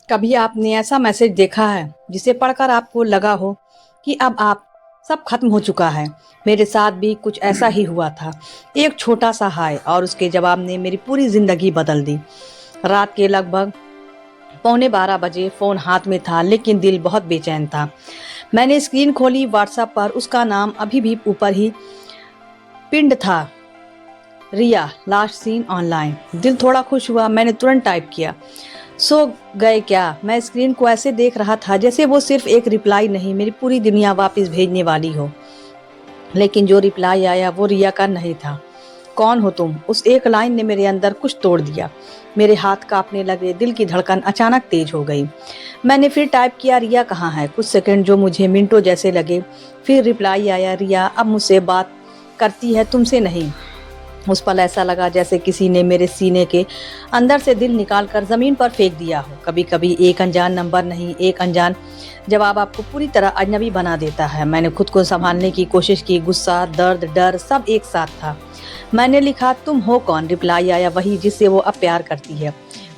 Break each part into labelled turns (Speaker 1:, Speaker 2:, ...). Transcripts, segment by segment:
Speaker 1: कभी आपने ऐसा मैसेज देखा है जिसे पढ़कर आपको लगा हो कि अब आप सब खत्म हो चुका है। मेरे साथ भी कुछ ऐसा ही हुआ था। एक छोटा सा हाय और उसके जवाब ने मेरी पूरी जिंदगी बदल दी। रात के लगभग 11:45 बजे फोन हाथ में था, लेकिन दिल बहुत बेचैन था। मैंने स्क्रीन खोली। व्हाट्सएप पर उसका नाम अभी भी ऊपर ही पिंड था, रिया लास्ट सीन ऑनलाइन। दिल थोड़ा खुश हुआ। मैंने तुरंत टाइप किया, सो गए क्या? मैं स्क्रीन को ऐसे देख रहा था जैसे वो सिर्फ एक रिप्लाई नहीं, मेरी पूरी दुनिया वापस भेजने वाली हो। लेकिन जो रिप्लाई आया वो रिया का नहीं था। कौन हो तुम? उस एक लाइन ने मेरे अंदर कुछ तोड़ दिया। मेरे हाथ कांपने लगे, दिल की धड़कन अचानक तेज हो गई। मैंने फिर टाइप किया, रिया कहाँ है? कुछ सेकंड जो मुझे मिनटों जैसे लगे। फिर रिप्लाई आया, रिया अब मुझसे बात करती है, तुमसे नहीं। उस पल ऐसा लगा जैसे किसी ने मेरे सीने के अंदर से दिल निकाल कर जमीन पर फेंक दिया हो। कभी कभी एक अनजान नंबर नहीं, एक अनजान जवाब आपको पूरी तरह अजनबी बना देता है। मैंने खुद को संभालने की कोशिश की। गुस्सा, दर्द, डर सब एक साथ था। मैंने लिखा, तुम हो कौन? रिप्लाई आया, वही जिससे वो अब प्यार करती है।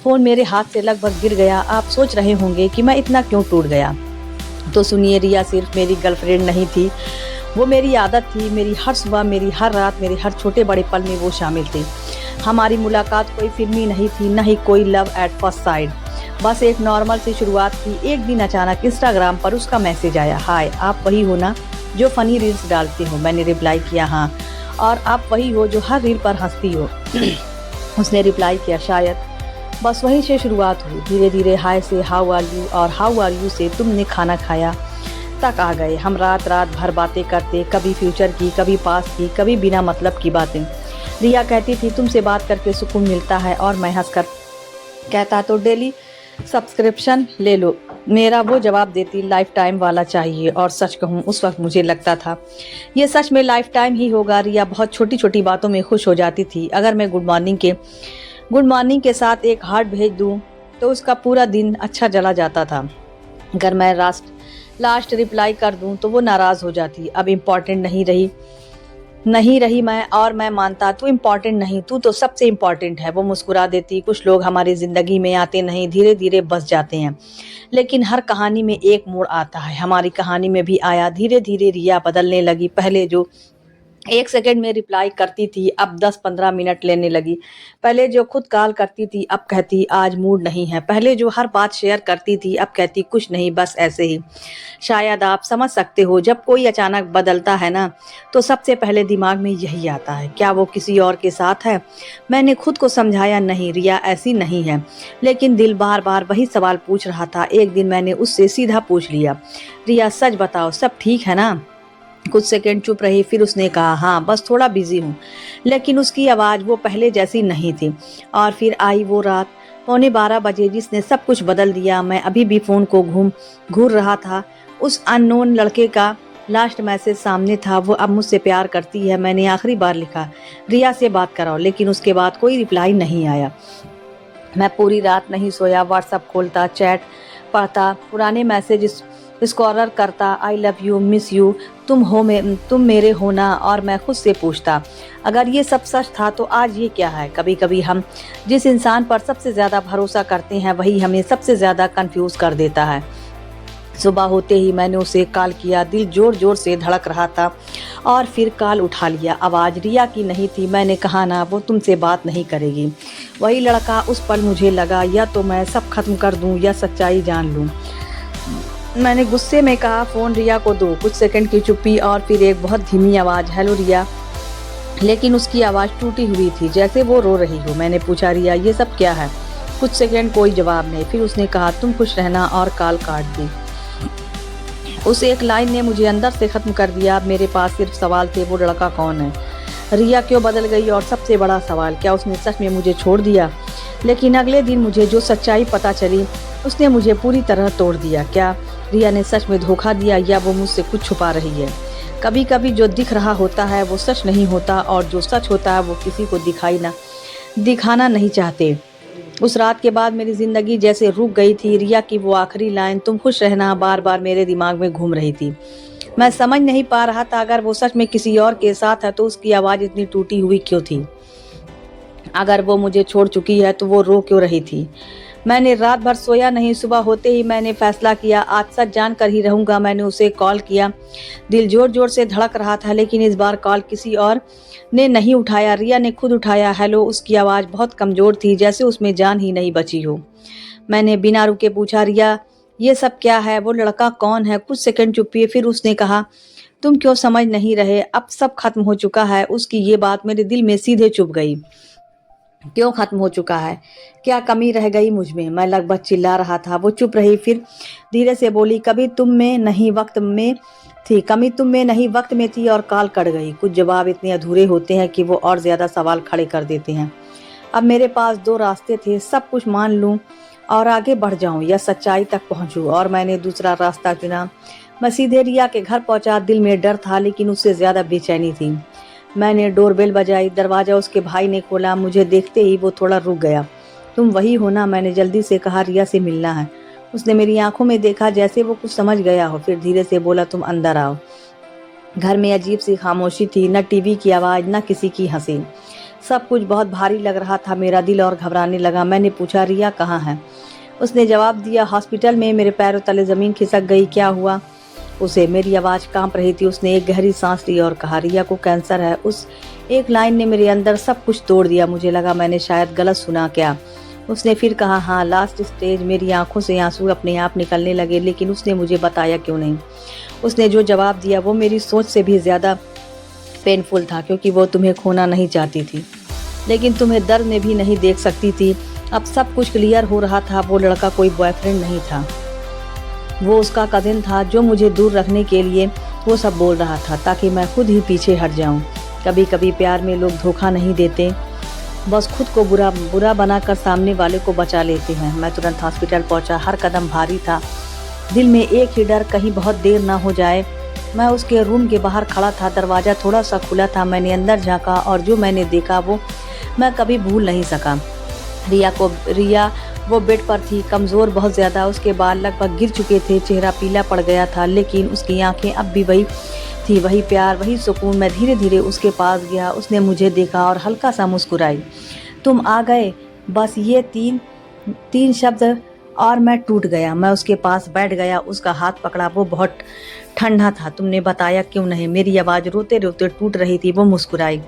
Speaker 1: फोन मेरे हाथ से लगभग गिर गया। आप सोच रहे होंगे कि मैं इतना क्यों टूट गया, तो सुनिए, रिया सिर्फ मेरी गर्लफ्रेंड नहीं थी, वो मेरी आदत थी। मेरी हर सुबह, मेरी हर रात, मेरे हर छोटे बड़े पल में वो शामिल थी। हमारी मुलाकात कोई फिल्मी नहीं थी, न ही कोई लव एट फर्स्ट साइट। बस एक नॉर्मल सी शुरुआत थी। एक दिन अचानक इंस्टाग्राम पर उसका मैसेज आया, हाय आप वही हो ना जो फनी रील्स डालते हो? मैंने रिप्लाई किया, हाँ। और आप वही हो जो हर रील पर हंसती हो? उसने रिप्लाई किया, शायद। बस वहीं से शुरुआत हुई। धीरे धीरे हाय से हाउ आर यू और हाउ आर यू से तुमने खाना खाया तक आ गए। हम रात रात भर बातें करते, कभी फ्यूचर की, कभी पास्ट की, कभी बिना मतलब की बातें। रिया कहती थी, तुमसे बात करके सुकून मिलता है, और मैं हंसकर कहता, तो डेली सब्सक्रिप्शन ले लो। मेरा वो जवाब देती, लाइफ टाइम वाला चाहिए। और सच कहूँ, उस वक्त मुझे लगता था ये सच में लाइफ टाइम ही होगा। रिया बहुत छोटी छोटी बातों में खुश हो जाती थी। अगर मैं गुड मॉर्निंग के साथ एक हार्ट भेज दूँ तो उसका पूरा दिन अच्छा चला जाता था। अगर मैं लास्ट रिप्लाई कर दूं तो वो नाराज हो जाती। अब इम्पॉर्टेंट नहीं रही मैं, और मैं मानता, तू इम्पॉर्टेंट नहीं, तू तो सबसे इम्पॉर्टेंट है। वो मुस्कुरा देती। कुछ लोग हमारी जिंदगी में आते नहीं, धीरे धीरे बस जाते हैं, लेकिन हर कहानी में एक मोड़ आता है। हमारी कहानी में भी आया। धीरे धीरे रिया बदलने लगी। पहले जो 1 सेकंड में रिप्लाई करती थी, अब 10-15 मिनट लेने लगी। पहले जो खुद कॉल करती थी, अब कहती आज मूड नहीं है। पहले जो हर बात शेयर करती थी, अब कहती कुछ नहीं, बस ऐसे ही। शायद आप समझ सकते हो, जब कोई अचानक बदलता है ना, तो सबसे पहले दिमाग में यही आता है, क्या वो किसी और के साथ है? मैंने खुद को समझाया, नहीं रिया ऐसी नहीं है, लेकिन दिल बार बार वही सवाल पूछ रहा था। एक दिन मैंने उससे सीधा पूछ लिया, रिया सच बताओ, सब ठीक है ना? कुछ सेकंड चुप रही, फिर उसने कहा, हाँ बस थोड़ा बिजी हूँ। लेकिन उसकी आवाज़ वो पहले जैसी नहीं थी। और फिर आई वो रात 11:15 बजे जिसने सब कुछ बदल दिया। मैं अभी भी फ़ोन को घूर रहा था। उस अननोन लड़के का लास्ट मैसेज सामने था, वो अब मुझसे प्यार करती है। मैंने आखिरी बार लिखा, रिया से बात कराओ, लेकिन उसके बाद कोई रिप्लाई नहीं आया। मैं पूरी रात नहीं सोया। व्हाट्सएप खोलता, चैट पढ़ता, पुराने मैसेज स्क्रॉल करता, I love you, miss you, तुम मेरे होना। और मैं खुद से पूछता, अगर ये सब सच था तो आज ये क्या है? कभी कभी हम जिस इंसान पर सबसे ज़्यादा भरोसा करते हैं, वही हमें सबसे ज़्यादा कंफ्यूज कर देता है। सुबह होते ही मैंने उसे कॉल किया। दिल जोर जोर से धड़क रहा था, और फिर कॉल उठा लिया। आवाज़ रिया की नहीं थी। मैंने कहा ना, वो तुमसे बात नहीं करेगी। वही लड़का। उस पल मुझे लगा, या तो मैं सब खत्म कर दूं या सच्चाई जान लूं। मैंने गुस्से में कहा, फ़ोन रिया को दो। कुछ सेकंड की चुप्पी, और फिर एक बहुत धीमी आवाज़, हेलो रिया। लेकिन उसकी आवाज़ टूटी हुई थी, जैसे वो रो रही हो। मैंने पूछा, रिया ये सब क्या है? कुछ सेकंड कोई जवाब नहीं। फिर उसने कहा, तुम खुश रहना, और कॉल काट दी। उस एक लाइन ने मुझे अंदर से ख़त्म कर दिया। अब मेरे पास सिर्फ सवाल थे, वो लड़का कौन है? रिया क्यों बदल गई? और सबसे बड़ा सवाल, क्या उसने सच में मुझे छोड़ दिया? लेकिन अगले दिन मुझे जो सच्चाई पता चली, उसने मुझे पूरी तरह तोड़ दिया। क्या रिया ने सच में धोखा दिया, या वो मुझसे कुछ छुपा रही है? कभी कभी जो दिख रहा होता है वो सच नहीं होता, और जो सच होता है वो किसी को दिखाना नहीं चाहते। उस रात के बाद मेरी ज़िंदगी जैसे रुक गई थी। रिया की वो आखिरी लाइन, तुम खुश रहना, बार बार मेरे दिमाग में घूम रही थी। मैं समझ नहीं पा रहा था, अगर वो सच में किसी और के साथ है तो उसकी आवाज़ इतनी टूटी हुई क्यों थी? अगर वो मुझे छोड़ चुकी है तो वो रो क्यों रही थी? मैंने रात भर सोया नहीं। सुबह होते ही मैंने फैसला किया आज सच जान कर ही रहूँगा। मैंने उसे कॉल किया। दिल जोर जोर से धड़क रहा था, लेकिन इस बार कॉल किसी और ने नहीं उठाया। रिया ने खुद उठाया। हेलो। उसकी आवाज़ बहुत कमज़ोर थी, जैसे उसमें जान ही नहीं बची हो। मैंने बिना रुके पूछा, रिया ये सब क्या है? वो लड़का कौन है? कुछ सेकंड चुप हुई, फिर उसने कहा, तुम क्यों समझ नहीं रहे? अब सब खत्म हो चुका है। उसकी ये बात मेरे दिल में सीधे चुभ गई। क्यों खत्म हो चुका है? क्या कमी रह गई मुझ में? मैं लगभग चिल्ला रहा था। वो चुप रही, फिर धीरे से बोली, कभी तुम में नहीं वक्त में थी, कमी तुम में नहीं वक्त में थी और कॉल कट गई। कुछ जवाब इतने अधूरे होते हैं कि वो और ज्यादा सवाल खड़े कर देते हैं। अब मेरे पास दो रास्ते थे, सब कुछ मान लूं और आगे बढ़ जाऊं या सच्चाई तक पहुंचूं, और मैंने दूसरा रास्ता चुना। मैं सीधे रिया के घर पहुंचा। दिल में डर था, लेकिन उससे ज्यादा बेचैनी थी। मैंने डोरबेल बजाई। दरवाजा उसके भाई ने खोला। मुझे देखते ही वो थोड़ा रुक गया। तुम वही हो ना? मैंने जल्दी से कहा, रिया से मिलना है। उसने मेरी आंखों में देखा, जैसे वो कुछ समझ गया हो, फिर धीरे से बोला, तुम अंदर आओ। घर में अजीब सी खामोशी थी, न टीवी की आवाज, न किसी की हंसी। सब कुछ बहुत भारी लग रहा था। मेरा दिल और घबराने लगा। मैंने पूछा, रिया कहाँ है? उसने जवाब दिया, हॉस्पिटल में। मेरे पैरों तले जमीन खिसक गई। क्या हुआ उसे? मेरी आवाज़ कांप रही थी। उसने एक गहरी सांस ली और कहा, रिया को कैंसर है। उस एक लाइन ने मेरे अंदर सब कुछ तोड़ दिया। मुझे लगा मैंने शायद गलत सुना क्या। उसने फिर कहा, हाँ, लास्ट स्टेज। मेरी आंखों से आंसू अपने आप निकलने लगे, लेकिन उसने मुझे बताया क्यों नहीं। उसने जो जवाब दिया वो मेरी सोच से भी ज़्यादा पेनफुल था, क्योंकि वो तुम्हें खोना नहीं चाहती थी, लेकिन तुम्हें दर्द में भी नहीं देख सकती थी। अब सब कुछ क्लियर हो रहा था। वो लड़का कोई बॉयफ्रेंड नहीं था, वो उसका कजिन था, जो मुझे दूर रखने के लिए वो सब बोल रहा था, ताकि मैं खुद ही पीछे हट जाऊं। कभी कभी प्यार में लोग धोखा नहीं देते, बस खुद को बुरा बनाकर सामने वाले को बचा लेते हैं। मैं तुरंत हॉस्पिटल पहुंचा। हर कदम भारी था। दिल में एक ही डर, कहीं बहुत देर ना हो जाए। मैं उसके रूम के बाहर खड़ा था। दरवाज़ा थोड़ा सा खुला था। मैंने अंदर झांका और जो मैंने देखा वो मैं कभी भूल नहीं सका। रिया वो बेड पर थी, कमज़ोर बहुत ज़्यादा। उसके बाल लगभग गिर चुके थे, चेहरा पीला पड़ गया था, लेकिन उसकी आंखें अब भी वही थी, वही प्यार, वही सुकून। मैं धीरे धीरे उसके पास गया। उसने मुझे देखा और हल्का सा मुस्कुराई। तुम आ गए, बस ये तीन शब्द और मैं टूट गया। मैं उसके पास बैठ गया, उसका हाथ पकड़ा। वो बहुत ठंडा था। तुमने बताया क्यों नहीं? मेरी आवाज़ रोते रोते टूट रही थी। वो मुस्कुराई।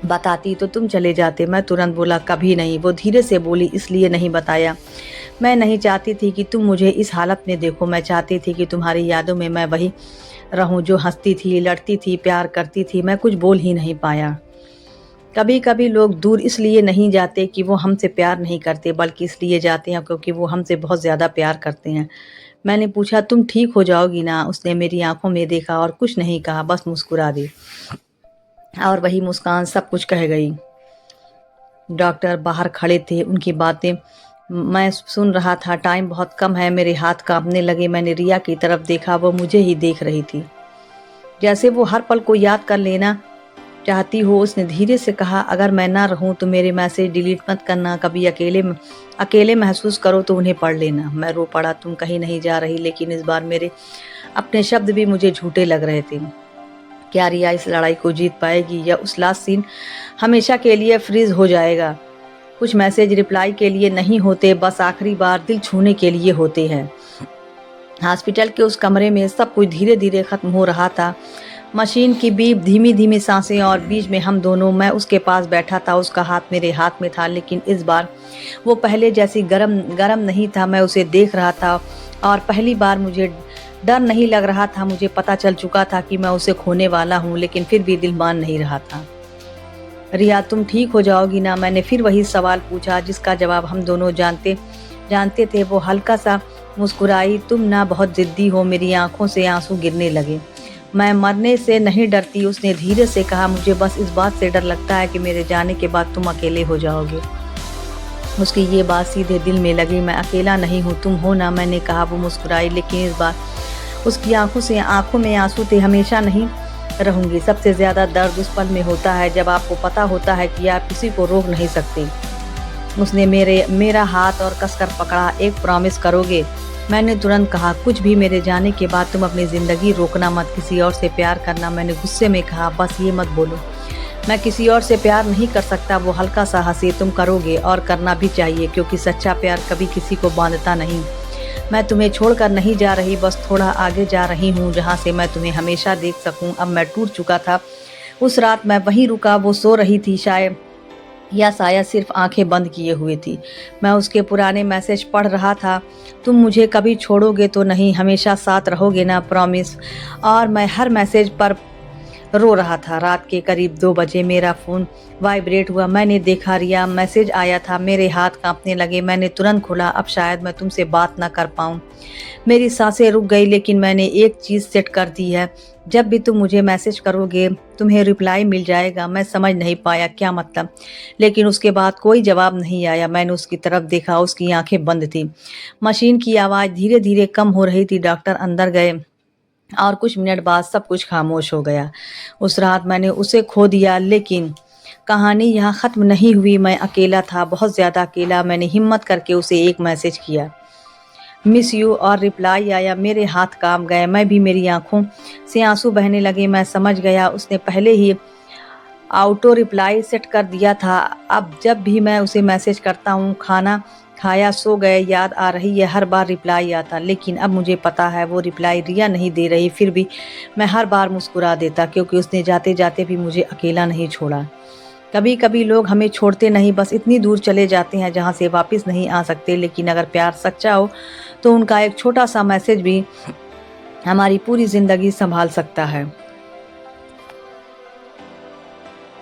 Speaker 1: बताती तो तुम चले जाते। मैं तुरंत बोला, कभी नहीं। वो धीरे से बोली, इसलिए नहीं बताया, मैं नहीं चाहती थी कि तुम मुझे इस हालत में देखो। मैं चाहती थी कि तुम्हारी यादों में मैं वही रहूं, जो हंसती थी, लड़ती थी, प्यार करती थी। मैं कुछ बोल ही नहीं पाया। कभी कभी लोग दूर इसलिए नहीं जाते कि वो हमसे प्यार नहीं करते, बल्कि इसलिए जाते हैं क्योंकि वो हमसे बहुत ज़्यादा प्यार करते हैं। मैंने पूछा, तुम ठीक हो जाओगी ना? उसने मेरी आंखों में देखा और कुछ नहीं कहा, बस मुस्कुरा दी, और वही मुस्कान सब कुछ कह गई। डॉक्टर बाहर खड़े थे, उनकी बातें मैं सुन रहा था। टाइम बहुत कम है। मेरे हाथ कांपने लगे। मैंने रिया की तरफ देखा, वो मुझे ही देख रही थी, जैसे वो हर पल को याद कर लेना चाहती हो। उसने धीरे से कहा, अगर मैं ना रहूं तो मेरे मैसेज डिलीट मत करना। कभी अकेले महसूस करो तो उन्हें पढ़ लेना। मैं रो पड़ा। तुम कहीं नहीं जा रही, लेकिन इस बार मेरे अपने शब्द भी मुझे झूठे लग रहे थे। क्या रिया इस लड़ाई को जीत पाएगी, या उस लास्ट सीन हमेशा के लिए फ्रीज हो जाएगा? कुछ मैसेज रिप्लाई के लिए नहीं होते, बस आखिरी बार दिल छूने के लिए होते हैं। हॉस्पिटल के उस कमरे में सब कुछ धीरे धीरे खत्म हो रहा था। मशीन की बीप, धीमी धीमी सांसें, और बीच में हम दोनों। मैं उसके पास बैठा था, उसका हाथ मेरे हाथ में था, लेकिन इस बार वो पहले जैसी गरम नहीं था। मैं उसे देख रहा था और पहली बार मुझे डर नहीं लग रहा था। मुझे पता चल चुका था कि मैं उसे खोने वाला हूँ, लेकिन फिर भी दिल मान नहीं रहा था। रिया, तुम ठीक हो जाओगी ना? मैंने फिर वही सवाल पूछा, जिसका जवाब हम दोनों जानते थे। वो हल्का सा मुस्कुराई। तुम ना बहुत जिद्दी हो। मेरी आंखों से आंसू गिरने लगे। मैं मरने से नहीं डरती, उसने धीरे से कहा। मुझे बस इस बात से डर लगता है कि मेरे जाने के बाद तुम अकेले हो जाओगे। उसकी ये बात सीधे दिल में लगी। मैं अकेला नहीं हूँ, तुम हो ना? मैंने कहा। वो मुस्कुराई, लेकिन इस बार उसकी आंखों में आंसू थे। हमेशा नहीं रहूंगी। सबसे ज्यादा दर्द उस पल में होता है जब आपको पता होता है कि आप किसी को रोक नहीं सकते। उसने मेरा हाथ और कसकर पकड़ा। एक प्रॉमिस करोगे? मैंने तुरंत कहा, कुछ भी। मेरे जाने के बाद तुम अपनी जिंदगी रोकना मत, किसी और से प्यार करना। मैंने गुस्से में कहा, बस ये मत बोलो मैं किसी और से प्यार नहीं कर सकता। वो हल्का सा हंसी, तुम करोगे और करना भी चाहिए, क्योंकि सच्चा प्यार कभी किसी को बांधता नहीं। मैं तुम्हें छोड़कर नहीं जा रही, बस थोड़ा आगे जा रही हूँ जहाँ से मैं तुम्हें हमेशा देख सकूँ। अब मैं टूट चुका था। उस रात मैं वहीं रुका, वो सो रही थी शायद, या शायद सिर्फ आंखें बंद किए हुए थी। मैं उसके पुराने मैसेज पढ़ रहा था। तुम मुझे कभी छोड़ोगे तो नहीं, हमेशा साथ रहोगे ना, प्रॉमिस। और मैं हर मैसेज पर रो रहा था। रात के करीब 2 बजे मेरा फ़ोन वाइब्रेट हुआ। मैंने देखा रिया मैसेज आया था। मेरे हाथ कांपने लगे। मैंने तुरंत खोला। अब शायद मैं तुमसे बात ना कर पाऊँ। मेरी सांसें रुक गई, लेकिन मैंने एक चीज़ सेट कर दी है। जब भी तुम मुझे मैसेज करोगे, तुम्हें रिप्लाई मिल जाएगा। मैं समझ नहीं पाया क्या मतलब, लेकिन उसके बाद कोई जवाब नहीं आया। मैंने उसकी तरफ देखा, उसकी आंखें बंद थी। मशीन की आवाज़ धीरे-धीरे कम हो रही थी। डॉक्टर अंदर गए और कुछ मिनट बाद सब कुछ खामोश हो गया। उस रात मैंने उसे खो दिया, लेकिन कहानी यहाँ ख़त्म नहीं हुई। मैं अकेला था, बहुत ज़्यादा अकेला। मैंने हिम्मत करके उसे एक मैसेज किया, मिस यू, और रिप्लाई आया। मेरे हाथ कांप गए, मैं भी, मेरी आंखों से आंसू बहने लगे। मैं समझ गया उसने पहले ही ऑटो रिप्लाई सेट कर दिया था। अब जब भी मैं उसे मैसेज करता हूँ, खाना खाया, सो गए, याद आ रही है, हर बार रिप्लाई आता। लेकिन अब मुझे पता है वो रिप्लाई रिया नहीं दे रही। फिर भी मैं हर बार मुस्कुरा देता, क्योंकि उसने जाते जाते भी मुझे अकेला नहीं छोड़ा। कभी कभी लोग हमें छोड़ते नहीं, बस इतनी दूर चले जाते हैं जहाँ से वापस नहीं आ सकते। लेकिन अगर प्यार सच्चा हो तो उनका एक छोटा सा मैसेज भी हमारी पूरी ज़िंदगी संभाल सकता है।